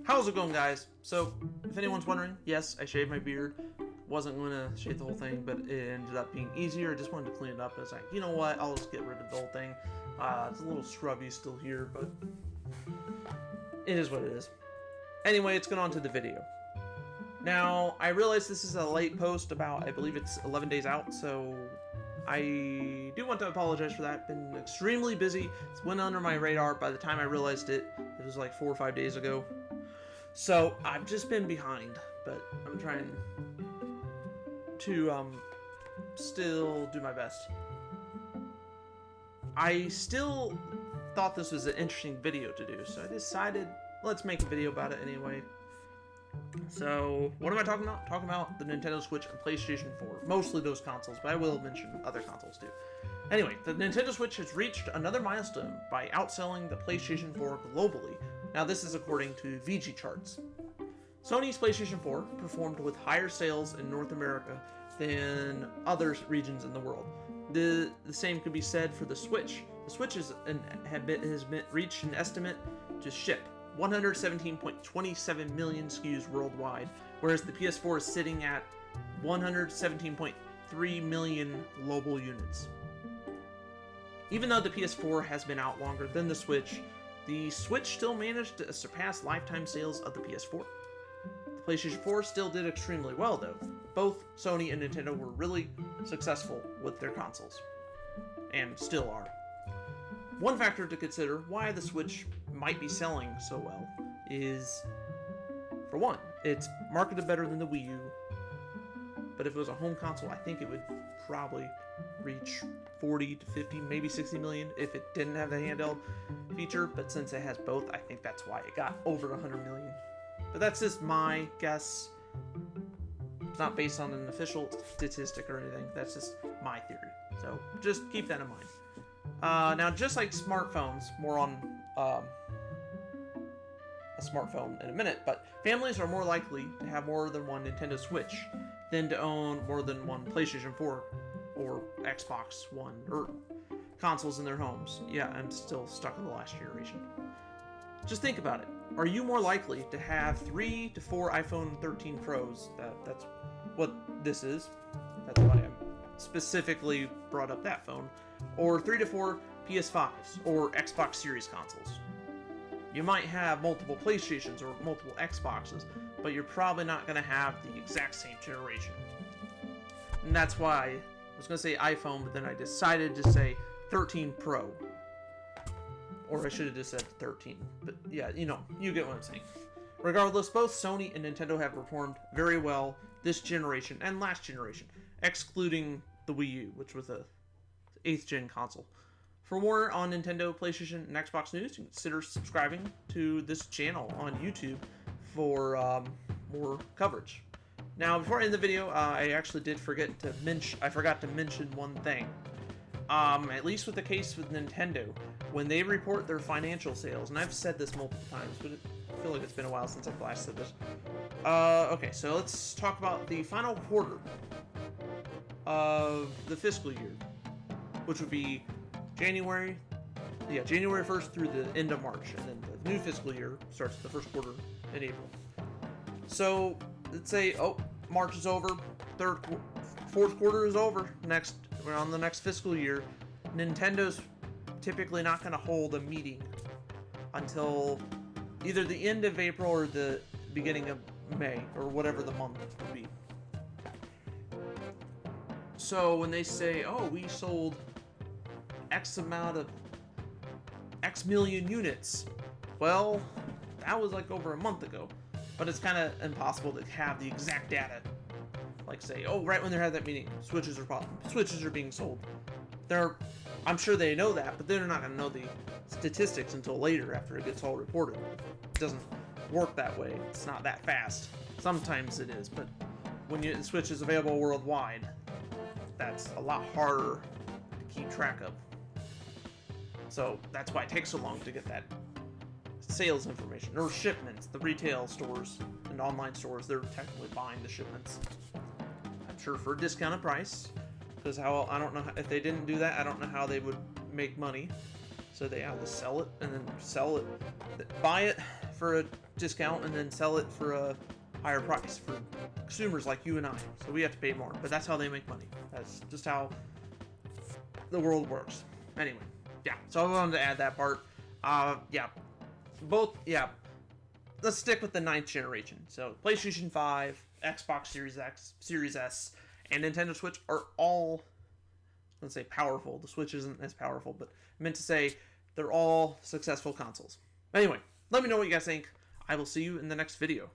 How's it going, guys? So, if anyone's wondering, yes, I shaved my beard. Wasn't going to shave the whole thing, but it ended up being easier. I just wanted to clean it up. I was like, you know what, I'll just get rid of the whole thing. It's a little scrubby still here, but it is what it is. Anyway, let's get on to the video. Now, I realize this is a late post about, I believe it's 11 days out, so I do want to apologize for that. Been extremely busy. It's went under my radar. By the time I realized it, it was like 4 or 5 days ago. So I've just been behind, but I'm trying to still do my best. I still thought this was an interesting video to do, so I decided let's make a video about it anyway. So, what am I talking about? Talking about the Nintendo Switch and PlayStation 4. Mostly those consoles, but I will mention other consoles too. Anyway, the Nintendo Switch has reached another milestone by outselling the PlayStation 4 globally. Now, this is according to VGChartz. Sony's PlayStation 4 performed with higher sales in North America than other regions in the world. The same could be said for the Switch. The Switch has reached an estimate to ship 117.27 million SKUs worldwide, whereas the PS4 is sitting at 117.3 million global units. Even though the PS4 has been out longer than the Switch still managed to surpass lifetime sales of the PS4. The PlayStation 4 still did extremely well though. Both Sony and Nintendo were really successful with their consoles, and still are. One factor to consider why the Switch might be selling so well is, for one, it's marketed better than the Wii U, but if it was a home console, I think it would probably reach 40 to 50, maybe 60 million if it didn't have the handheld feature, but since it has both, I think that's why it got over 100 million. But that's just my guess. It's not based on an official statistic or anything, that's just my theory. So just keep that in mind. Now, just like smartphones, more on a smartphone in a minute, but families are more likely to have more than one Nintendo Switch than to own more than one PlayStation 4 or Xbox One or consoles in their homes. Yeah, I'm still stuck in the last generation. Just think about it. Are you more likely to have 3 to 4 iPhone 13 Pros? That's what this is. That's why I specifically brought up that phone. Or 3 to 4 PS5s or Xbox Series consoles. You might have multiple PlayStations or multiple Xboxes, but you're probably not going to have the exact same generation. And that's why I was going to say iPhone, but then I decided to say 13 Pro. Or I should have just said 13. But yeah, you get what I'm saying. Regardless, both Sony and Nintendo have performed very well this generation and last generation, excluding the Wii U, which was a 8th gen console. For more on Nintendo, PlayStation, and Xbox news, you can consider subscribing to this channel on YouTube for more coverage. Now, before I end the video, I actually did forget to mention. I forgot to mention one thing. At least with the case with Nintendo, when they report their financial sales, and I've said this multiple times, but I feel like it's been a while since I've last said this. Okay, so let's talk about the final quarter of the fiscal year, which would be January 1st through the end of March, and then the new fiscal year starts the first quarter in April. So let's say, March is over, fourth quarter is over. We're on the next fiscal year. Nintendo's typically not going to hold a meeting until either the end of April or the beginning of May, or whatever the month would be. So when they say, we sold X amount of X million units, well, that was like over a month ago, but it's kind of impossible to have the exact data. Like say, right when they had that meeting, Switches are being sold. I'm sure they know that, but they're not going to know the statistics until later after it gets all reported. It doesn't work that way. It's not that fast. Sometimes it is, but when the Switch is available worldwide, that's a lot harder to keep track of. So that's why it takes so long to get that sales information, or shipments. The retail stores and online stores, they're technically buying the shipments. I'm sure for a discounted price, because I don't know if they didn't do that, I don't know how they would make money. So they have to sell it and then sell it, buy it for a discount and then sell it for a higher price for consumers like you and I. So we have to pay more, but that's how they make money. That's just how the world works. Anyway, yeah. So I wanted to add that part. Yeah. Both, yeah. Let's stick with the 9th generation. So PlayStation 5, Xbox Series X, Series S, and Nintendo Switch are all, let's say, powerful. The Switch isn't as powerful, but I meant to say they're all successful consoles. Anyway, let me know what you guys think. I will see you in the next video.